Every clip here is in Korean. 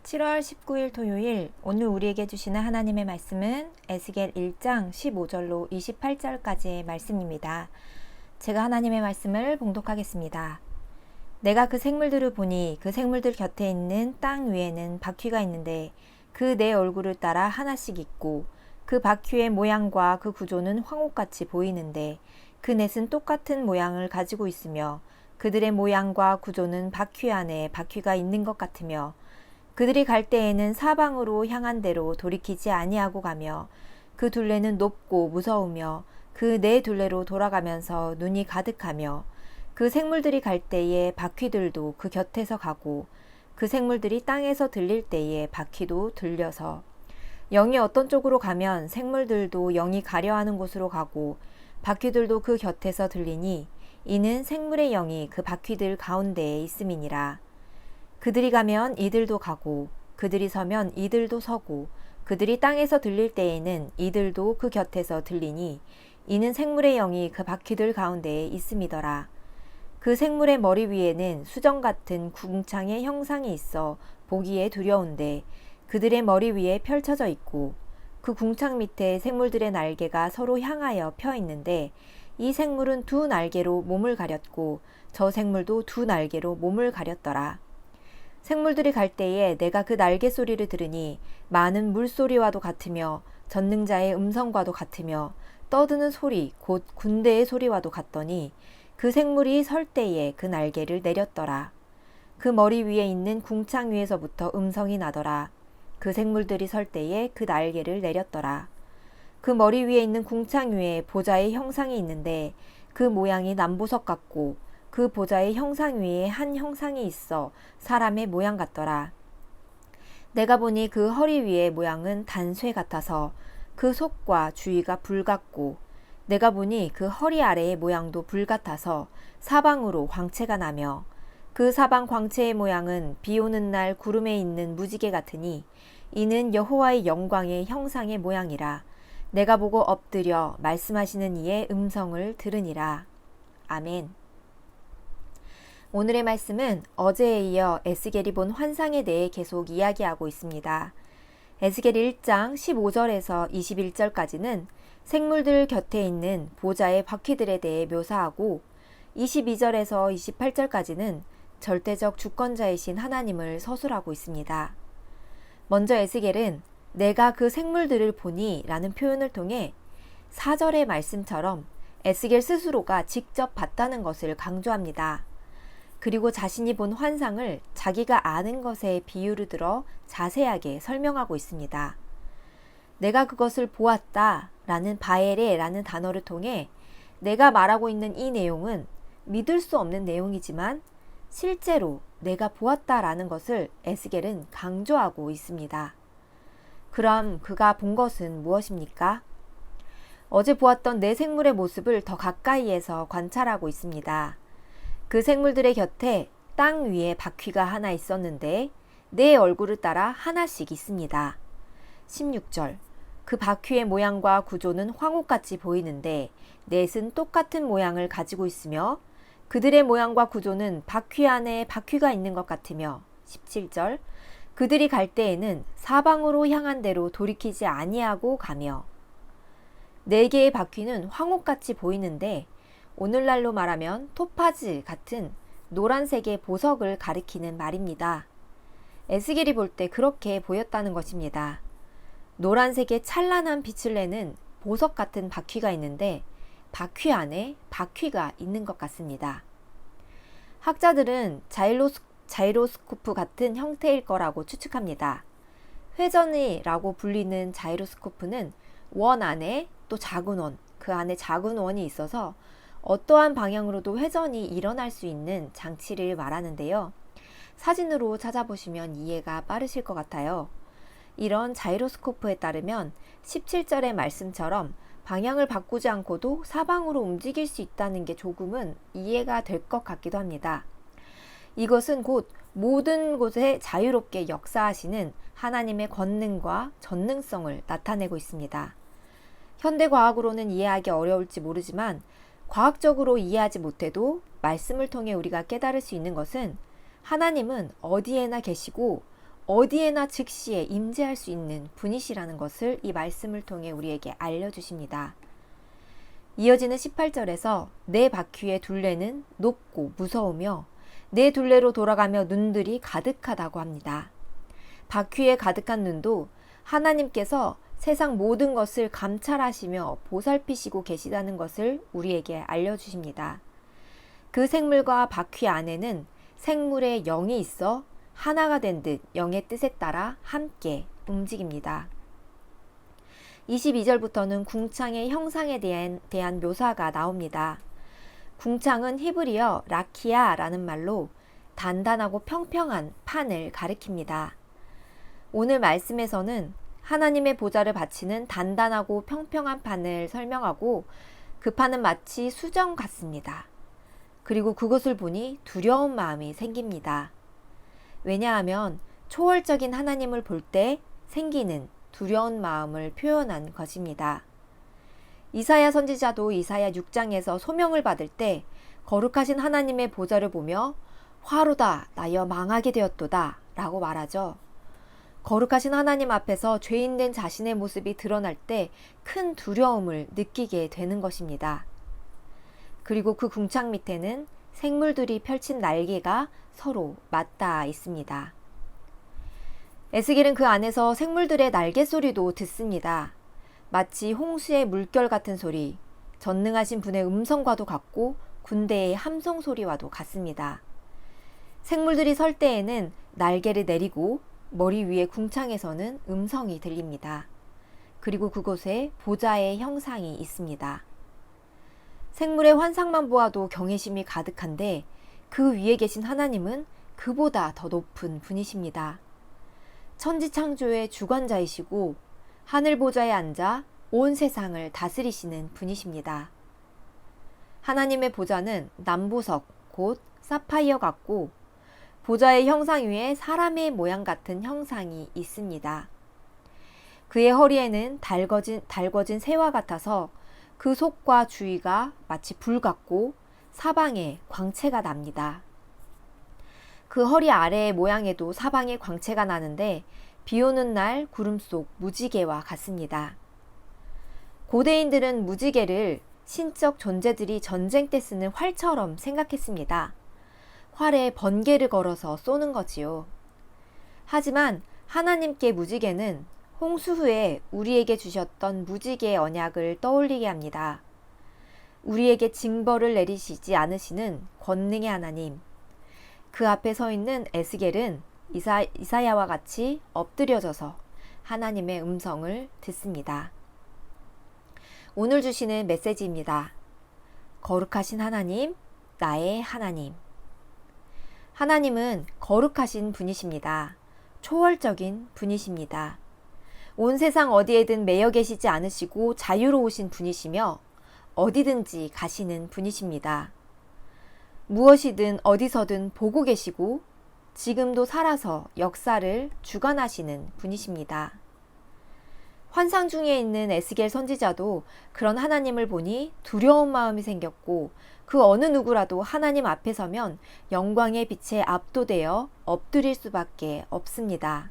7월 19일 토요일, 오늘 우리에게 주시는 하나님의 말씀은 에스겔 1장 15절로 28절까지의 말씀입니다. 제가 하나님의 말씀을 봉독하겠습니다. 내가 그 생물들을 보니 그 생물들 곁에 있는 땅 위에는 바퀴가 있는데 그 네 얼굴을 따라 하나씩 있고 그 바퀴의 모양과 그 구조는 황옥같이 보이는데 그 넷은 똑같은 모양을 가지고 있으며 그들의 모양과 구조는 바퀴 안에 바퀴가 있는 것 같으며 그들이 갈 때에는 사방으로 향한 대로 돌이키지 아니하고 가며 그 둘레는 높고 무서우며 그 네 둘레로 돌아가면서 눈이 가득하며 그 생물들이 갈 때에 바퀴들도 그 곁에서 가고 그 생물들이 땅에서 들릴 때에 바퀴도 들려서 영이 어떤 쪽으로 가면 생물들도 영이 가려하는 곳으로 가고 바퀴들도 그 곁에서 들리니 이는 생물의 영이 그 바퀴들 가운데에 있음이니라. 그들이 가면 이들도 가고 그들이 서면 이들도 서고 그들이 땅에서 들릴 때에는 이들도 그 곁에서 들리니 이는 생물의 영이 그 바퀴들 가운데에 있음이더라. 그 생물의 머리 위에는 수정 같은 궁창의 형상이 있어 보기에 두려운데 그들의 머리 위에 펼쳐져 있고 그 궁창 밑에 생물들의 날개가 서로 향하여 펴 있는데 이 생물은 두 날개로 몸을 가렸고 저 생물도 두 날개로 몸을 가렸더라. 생물들이 갈 때에 내가 그 날개 소리를 들으니 많은 물소리와도 같으며 전능자의 음성과도 같으며 떠드는 소리 곧 군대의 소리와도 같더니 그 생물이 설 때에 그 날개를 내렸더라. 그 머리 위에 있는 궁창 위에서부터 음성이 나더라. 그 생물들이 설 때에 그 날개를 내렸더라. 그 머리 위에 있는 궁창 위에 보좌의 형상이 있는데 그 모양이 남보석 같고 그 보좌의 형상 위에 한 형상이 있어 사람의 모양 같더라. 내가 보니 그 허리 위의 모양은 단쇠 같아서 그 속과 주위가 불 같고 내가 보니 그 허리 아래의 모양도 불 같아서 사방으로 광채가 나며 그 사방 광채의 모양은 비 오는 날 구름에 있는 무지개 같으니 이는 여호와의 영광의 형상의 모양이라. 내가 보고 엎드려 말씀하시는 이의 음성을 들으니라. 아멘. 오늘의 말씀은 어제에 이어 에스겔이 본 환상에 대해 계속 이야기하고 있습니다. 에스겔 1장 15절에서 21절까지는 생물들 곁에 있는 보좌의 바퀴들에 대해 묘사하고 22절에서 28절까지는 절대적 주권자이신 하나님을 서술하고 있습니다. 먼저 에스겔은 내가 그 생물들을 보니 라는 표현을 통해 4절의 말씀처럼 에스겔 스스로가 직접 봤다는 것을 강조합니다. 그리고 자신이 본 환상을 자기가 아는 것에 비유를 들어 자세하게 설명하고 있습니다. 내가 그것을 보았다 라는 바에레 라는 단어를 통해 내가 말하고 있는 이 내용은 믿을 수 없는 내용이지만 실제로 내가 보았다 라는 것을 에스겔은 강조하고 있습니다. 그럼 그가 본 것은 무엇입니까? 어제 보았던 네 생물의 모습을 더 가까이에서 관찰하고 있습니다. 그 생물들의 곁에 땅 위에 바퀴가 하나 있었는데 네 얼굴을 따라 하나씩 있습니다. 16절 그 바퀴의 모양과 구조는 황옥같이 보이는데 넷은 똑같은 모양을 가지고 있으며 그들의 모양과 구조는 바퀴 안에 바퀴가 있는 것 같으며 17절 그들이 갈 때에는 사방으로 향한 대로 돌이키지 아니하고 가며 네 개의 바퀴는 황옥같이 보이는데 오늘날로 말하면 토파즈 같은 노란색의 보석을 가리키는 말입니다. 에스겔이 볼 때 그렇게 보였다는 것입니다. 노란색의 찬란한 빛을 내는 보석 같은 바퀴가 있는데 바퀴 안에 바퀴가 있는 것 같습니다. 학자들은 자이로스코프 같은 형태일 거라고 추측합니다. 회전이라고 불리는 자이로스코프는 원 안에 또 작은 원, 그 안에 작은 원이 있어서 어떠한 방향으로도 회전이 일어날 수 있는 장치를 말하는데요. 사진으로 찾아보시면 이해가 빠르실 것 같아요. 이런 자이로스코프에 따르면 17절의 말씀처럼 방향을 바꾸지 않고도 사방으로 움직일 수 있다는 게 조금은 이해가 될 것 같기도 합니다. 이것은 곧 모든 곳에 자유롭게 역사하시는 하나님의 권능과 전능성을 나타내고 있습니다. 현대과학으로는 이해하기 어려울지 모르지만 과학적으로 이해하지 못해도 말씀을 통해 우리가 깨달을 수 있는 것은 하나님은 어디에나 계시고 어디에나 즉시에 임재할 수 있는 분이시라는 것을 이 말씀을 통해 우리에게 알려주십니다. 이어지는 18절에서 내 바퀴의 둘레는 높고 무서우며 내 둘레로 돌아가며 눈들이 가득하다고 합니다. 바퀴에 가득한 눈도 하나님께서 세상 모든 것을 감찰하시며 보살피시고 계시다는 것을 우리에게 알려주십니다. 그 생물과 바퀴 안에는 생물의 영이 있어 하나가 된 듯 영의 뜻에 따라 함께 움직입니다. 22절부터는 궁창의 형상에 대한 묘사가 나옵니다. 궁창은 히브리어 라키아라는 말로 단단하고 평평한 판을 가리킵니다. 오늘 말씀에서는 하나님의 보좌를 바치는 단단하고 평평한 판을 설명하고 그 판은 마치 수정 같습니다. 그리고 그것을 보니 두려운 마음이 생깁니다. 왜냐하면 초월적인 하나님을 볼 때 생기는 두려운 마음을 표현한 것입니다. 이사야 선지자도 이사야 6장에서 소명을 받을 때 거룩하신 하나님의 보좌를 보며 화로다 나여 망하게 되었도다 라고 말하죠. 거룩하신 하나님 앞에서 죄인된 자신의 모습이 드러날 때 큰 두려움을 느끼게 되는 것입니다. 그리고 그 궁창 밑에는 생물들이 펼친 날개가 서로 맞닿아 있습니다. 에스겔은 그 안에서 생물들의 날개 소리도 듣습니다. 마치 홍수의 물결 같은 소리, 전능하신 분의 음성과도 같고 군대의 함성 소리와도 같습니다. 생물들이 설 때에는 날개를 내리고 머리 위에 궁창에서는 음성이 들립니다. 그리고 그곳에 보좌의 형상이 있습니다. 생물의 환상만 보아도 경외심이 가득한데 그 위에 계신 하나님은 그보다 더 높은 분이십니다. 천지창조의 주관자이시고 하늘 보좌에 앉아 온 세상을 다스리시는 분이십니다. 하나님의 보좌는 남보석 곧 사파이어 같고 보좌의 형상 위에 사람의 모양 같은 형상이 있습니다. 그의 허리에는 달궈진 새와 같아서 그 속과 주위가 마치 불 같고 사방에 광채가 납니다. 그 허리 아래의 모양에도 사방에 광채가 나는데 비 오는 날 구름 속 무지개와 같습니다. 고대인들은 무지개를 신적 존재들이 전쟁 때 쓰는 활처럼 생각했습니다. 활에 번개를 걸어서 쏘는 거지요. 하지만 하나님께 무지개는 홍수 후에 우리에게 주셨던 무지개의 언약을 떠올리게 합니다. 우리에게 징벌을 내리시지 않으시는 권능의 하나님. 그 앞에 서 있는 에스겔은 이사야와 같이 엎드려져서 하나님의 음성을 듣습니다. 오늘 주시는 메시지입니다. 거룩하신 하나님, 나의 하나님. 하나님은 거룩하신 분이십니다. 초월적인 분이십니다. 온 세상 어디에든 매여 계시지 않으시고 자유로우신 분이시며 어디든지 가시는 분이십니다. 무엇이든 어디서든 보고 계시고 지금도 살아서 역사를 주관하시는 분이십니다. 환상 중에 있는 에스겔 선지자도 그런 하나님을 보니 두려운 마음이 생겼고 그 어느 누구라도 하나님 앞에 서면 영광의 빛에 압도되어 엎드릴 수밖에 없습니다.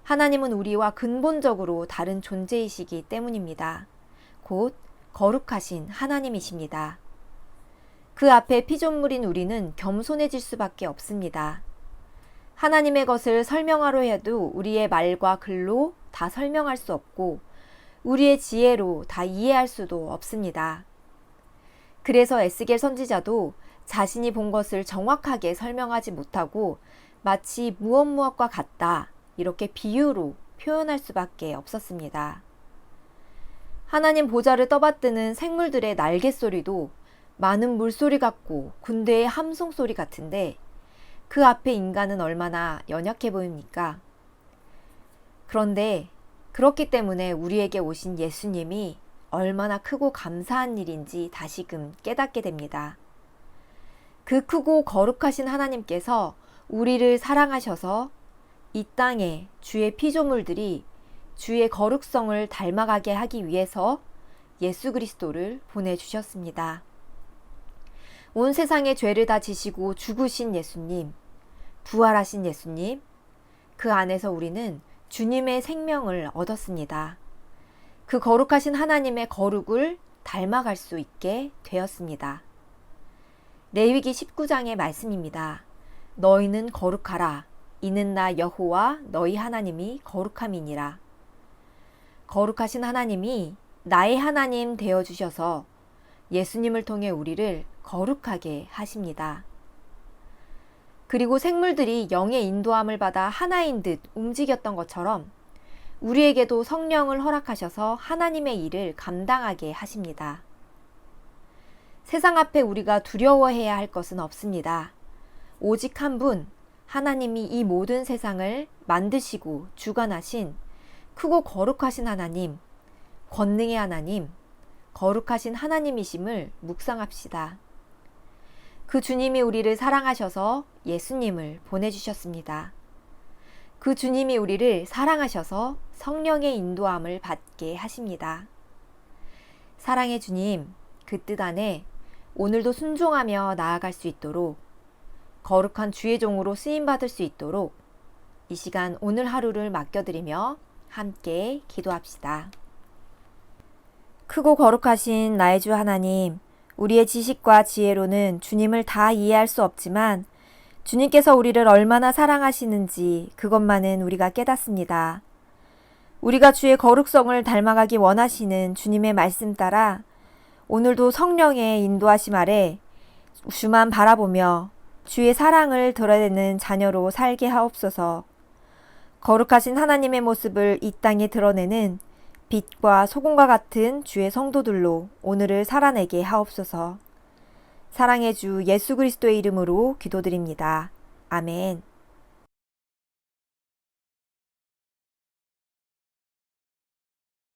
하나님은 우리와 근본적으로 다른 존재이시기 때문입니다. 곧 거룩하신 하나님이십니다. 그 앞에 피조물인 우리는 겸손해질 수밖에 없습니다. 하나님의 것을 설명하려 해도 우리의 말과 글로 다 설명할 수 없고 우리의 지혜로 다 이해할 수도 없습니다. 그래서 에스겔 선지자도 자신이 본 것을 정확하게 설명하지 못하고 마치 무엇과 같다 이렇게 비유로 표현할 수밖에 없었습니다. 하나님 보좌를 떠받드는 생물들의 날개 소리도 많은 물소리 같고 군대의 함성 소리 같은데 그 앞에 인간은 얼마나 연약해 보입니까? 그런데 그렇기 때문에 우리에게 오신 예수님이 얼마나 크고 감사한 일인지 다시금 깨닫게 됩니다. 그 크고 거룩하신 하나님께서 우리를 사랑하셔서 이 땅에 주의 피조물들이 주의 거룩성을 닮아가게 하기 위해서 예수 그리스도를 보내주셨습니다. 온 세상의 죄를 다 지시고 죽으신 예수님, 부활하신 예수님, 그 안에서 우리는 주님의 생명을 얻었습니다. 그 거룩하신 하나님의 거룩을 닮아갈 수 있게 되었습니다. 레위기 19장의 말씀입니다. 너희는 거룩하라. 이는 나 여호와 너희 하나님이 거룩함이니라. 거룩하신 하나님이 나의 하나님 되어주셔서 예수님을 통해 우리를 거룩하게 하십니다. 그리고 생물들이 영의 인도함을 받아 하나인 듯 움직였던 것처럼 우리에게도 성령을 허락하셔서 하나님의 일을 감당하게 하십니다. 세상 앞에 우리가 두려워해야 할 것은 없습니다. 오직 한 분, 하나님이 이 모든 세상을 만드시고 주관하신 크고 거룩하신 하나님, 권능의 하나님, 거룩하신 하나님이심을 묵상합시다. 그 주님이 우리를 사랑하셔서 예수님을 보내주셨습니다. 그 주님이 우리를 사랑하셔서 성령의 인도함을 받게 하십니다. 사랑의 주님, 그 뜻 안에 오늘도 순종하며 나아갈 수 있도록 거룩한 주의 종으로 쓰임받을 수 있도록 이 시간 오늘 하루를 맡겨드리며 함께 기도합시다. 크고 거룩하신 나의 주 하나님, 우리의 지식과 지혜로는 주님을 다 이해할 수 없지만 주님께서 우리를 얼마나 사랑하시는지 그것만은 우리가 깨닫습니다. 우리가 주의 거룩성을 닮아가기 원하시는 주님의 말씀 따라 오늘도 성령의 인도하심 아래 주만 바라보며 주의 사랑을 드러내는 자녀로 살게 하옵소서. 거룩하신 하나님의 모습을 이 땅에 드러내는 빛과 소금과 같은 주의 성도들로 오늘을 살아내게 하옵소서. 사랑의 주 예수 그리스도의 이름으로 기도드립니다. 아멘.